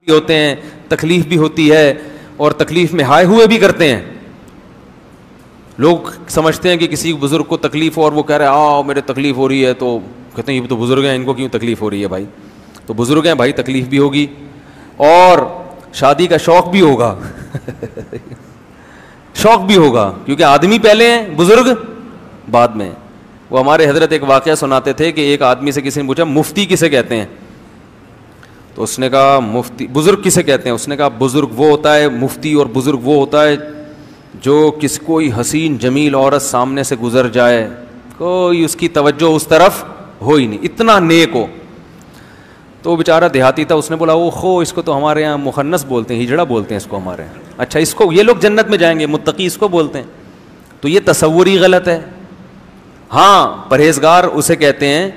ہوتے ہیں, تکلیف بھی ہوتی ہے, اور تکلیف میں ہائے ہوئے بھی کرتے ہیں. لوگ سمجھتے ہیں کہ کسی بزرگ کو تکلیف ہو اور وہ کہہ رہے ہیں آؤ میرے تکلیف ہو رہی ہے, تو کہتے ہیں یہ تو بزرگ ہیں, ان کو کیوں تکلیف ہو رہی ہے بھائی. تو بزرگ ہیں بھائی, تکلیف بھی ہوگی اور شادی کا شوق بھی ہوگا شوق بھی ہوگا, کیونکہ آدمی پہلے ہیں, بزرگ بعد میں. وہ ہمارے حضرت ایک واقعہ سناتے تھے کہ ایک آدمی سے کسی نے پوچھا مفتی کسے کہتے ہیں, تو اس نے کہا مفتی, بزرگ کسے کہتے ہیں, اس نے کہا بزرگ وہ ہوتا ہے, مفتی اور بزرگ وہ ہوتا ہے جو کوئی حسین جمیل عورت سامنے سے گزر جائے, کوئی اس کی توجہ اس طرف ہو ہی نہیں, اتنا نیک ہو. تو وہ بیچارہ دیہاتی تھا, اس نے بولا وہ خو اس کو تو ہمارے یہاں مخنث بولتے ہیں, ہجڑا بولتے ہیں اس کو ہمارے یہاں. اچھا اس کو یہ لوگ جنت میں جائیں گے, متقی اس کو بولتے ہیں. تو یہ تصور ہی غلط ہے. ہاں پرہیزگار اسے کہتے ہیں,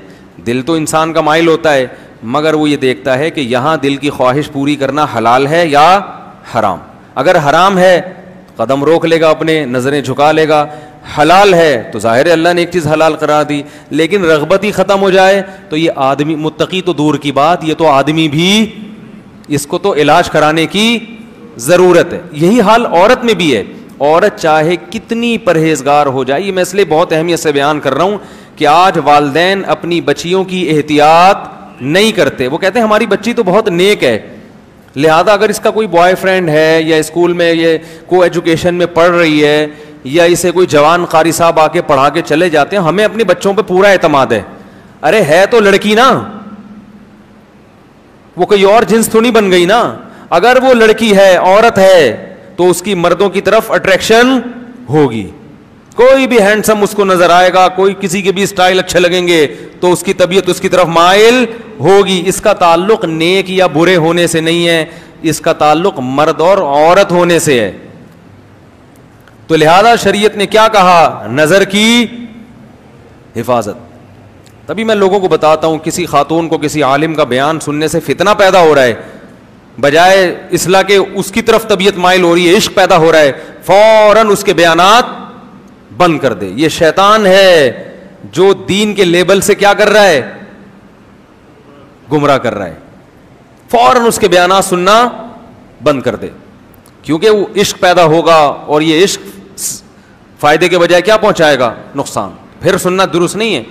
دل تو انسان کا مائل ہوتا ہے, مگر وہ یہ دیکھتا ہے کہ یہاں دل کی خواہش پوری کرنا حلال ہے یا حرام. اگر حرام ہے قدم روک لے گا, اپنے نظریں جھکا لے گا. حلال ہے تو ظاہر ہے اللہ نے ایک چیز حلال قرار دی, لیکن رغبت ہی ختم ہو جائے تو یہ آدمی, متقی تو دور کی بات, یہ تو آدمی بھی, اس کو تو علاج کرانے کی ضرورت ہے. یہی حال عورت میں بھی ہے. عورت چاہے کتنی پرہیزگار ہو جائے, یہ میں اس لیے بہت اہمیت سے بیان کر رہا ہوں کہ آج والدین اپنی بچیوں کی احتیاط نہیں کرتے. وہ کہتے ہیں ہماری بچی تو بہت نیک ہے, لہذا اگر اس کا کوئی بوائے فرینڈ ہے یا اسکول میں یہ کو ایجوکیشن میں پڑھ رہی ہے یا اسے کوئی جوان قاری صاحب آ کے پڑھا کے چلے جاتے ہیں, ہمیں اپنے بچوں پہ پورا اعتماد ہے. ارے ہے تو لڑکی نا, وہ کوئی اور جنس تو نہیں بن گئی نا. اگر وہ لڑکی ہے, عورت ہے, تو اس کی مردوں کی طرف اٹریکشن ہوگی. کوئی بھی ہینڈسم اس کو نظر آئے گا, کوئی کسی کے بھی اسٹائل اچھے لگیں گے تو اس کی طبیعت اس کی طرف مائل ہوگی. اس کا تعلق نیک یا برے ہونے سے نہیں ہے, اس کا تعلق مرد اور عورت ہونے سے ہے. تو لہذا شریعت نے کیا کہا, نظر کی حفاظت. تبھی میں لوگوں کو بتاتا ہوں, کسی خاتون کو کسی عالم کا بیان سننے سے فتنہ پیدا ہو رہا ہے, بجائے اصلاح کے اس کی طرف طبیعت مائل ہو رہی ہے, عشق پیدا ہو رہا ہے, فوراً اس کے بیانات بند کر دے. یہ شیطان ہے جو دین کے لیبل سے کیا کر رہا ہے, گمراہ کر رہا ہے. فوراً اس کے بیانات سننا بند کر دے, کیونکہ وہ عشق پیدا ہوگا اور یہ عشق فائدے کے بجائے کیا پہنچائے گا, نقصان. پھر سننا درست نہیں ہے.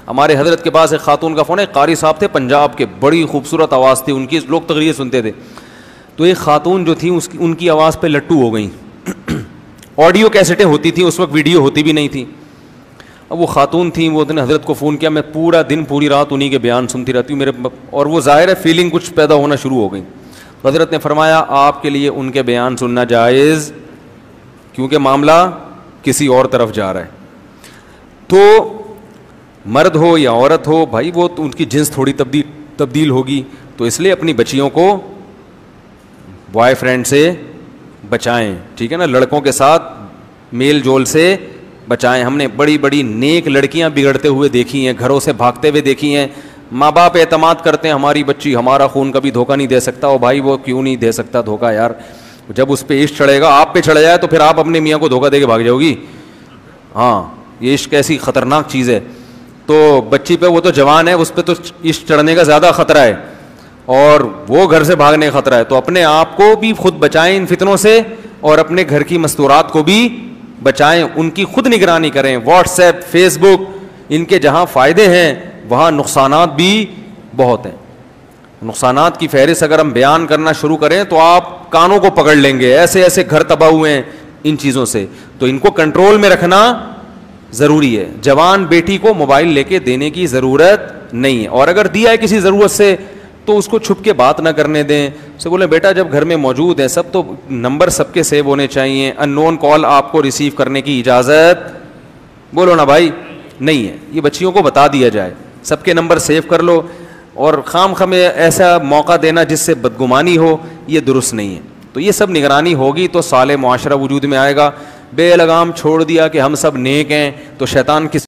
ہمارے حضرت کے پاس ایک خاتون کا فون ہے, قاری صاحب تھے پنجاب کے, بڑی خوبصورت آواز تھی ان کی, لوگ تقریر سنتے تھے. تو ایک خاتون جو تھی ان کی آواز پہ لٹو ہو گئیں. آڈیو کیسٹیں ہوتی تھیں اس وقت, ویڈیو ہوتی بھی نہیں تھی. اب وہ خاتون تھیں, وہ نے حضرت کو فون کیا, میں پورا دن پوری رات انہی کے بیان سنتی رہتی ہوں میرے, اور وہ ظاہر ہے فیلنگ کچھ پیدا ہونا شروع ہو گئی. تو حضرت نے فرمایا آپ کے لیے ان کے بیان سننا جائز, کیونکہ معاملہ کسی اور طرف جا رہا ہے. تو مرد ہو یا عورت ہو بھائی, وہ ان کی جنس تھوڑی تبدیل ہوگی, تو اس لیے اپنی بچیوں کو بوائے فرینڈ سے بچائیں, ٹھیک ہے نا, لڑکوں کے ساتھ میل جول سے بچائیں. ہم نے بڑی بڑی نیک لڑکیاں بگڑتے ہوئے دیکھی ہیں, گھروں سے بھاگتے ہوئے دیکھی ہیں. ماں باپ اعتماد کرتے ہیں ہماری بچی ہمارا خون کبھی دھوکہ نہیں دے سکتا. اور بھائی وہ کیوں نہیں دے سکتا دھوکہ یار, جب اس پہ عشق چڑھے گا, آپ پہ چڑھ جائے تو پھر آپ اپنے میاں کو دھوکہ دے کے بھاگ جاؤ گی. ہاں یہ عشق ایسی خطرناک چیز ہے. تو بچی پہ, وہ تو جوان ہے, اس پہ تو عشق چڑھنے کا زیادہ خطرہ ہے اور وہ گھر سے بھاگنے کا خطرہ ہے. تو اپنے آپ کو بھی خود بچائیں ان فتنوں سے, اور اپنے گھر کی مستورات کو بھی بچائیں, ان کی خود نگرانی کریں. واٹس ایپ, فیس بک, ان کے جہاں فائدے ہیں وہاں نقصانات بھی بہت ہیں. نقصانات کی فہرست اگر ہم بیان کرنا شروع کریں تو آپ کانوں کو پکڑ لیں گے, ایسے ایسے گھر تباہ ہوئے ہیں ان چیزوں سے. تو ان کو کنٹرول میں رکھنا ضروری ہے. جوان بیٹی کو موبائل لے کے دینے کی ضرورت نہیں ہے, اور اگر دیا ہے کسی ضرورت سے تو اس کو چھپ کے بات نہ کرنے دیں. سے بولیں بیٹا جب گھر میں موجود ہیں سب, تو نمبر سب کے سیو ہونے چاہیے, ان نون کال آپ کو ریسیو کرنے کی اجازت, بولو نا بھائی, نہیں ہے. یہ بچیوں کو بتا دیا جائے, سب کے نمبر سیو کر لو, اور خام میں ایسا موقع دینا جس سے بدگمانی ہو, یہ درست نہیں ہے. تو یہ سب نگرانی ہوگی تو صالح معاشرہ وجود میں آئے گا. بے لگام چھوڑ دیا کہ ہم سب نیک ہیں تو شیطان کس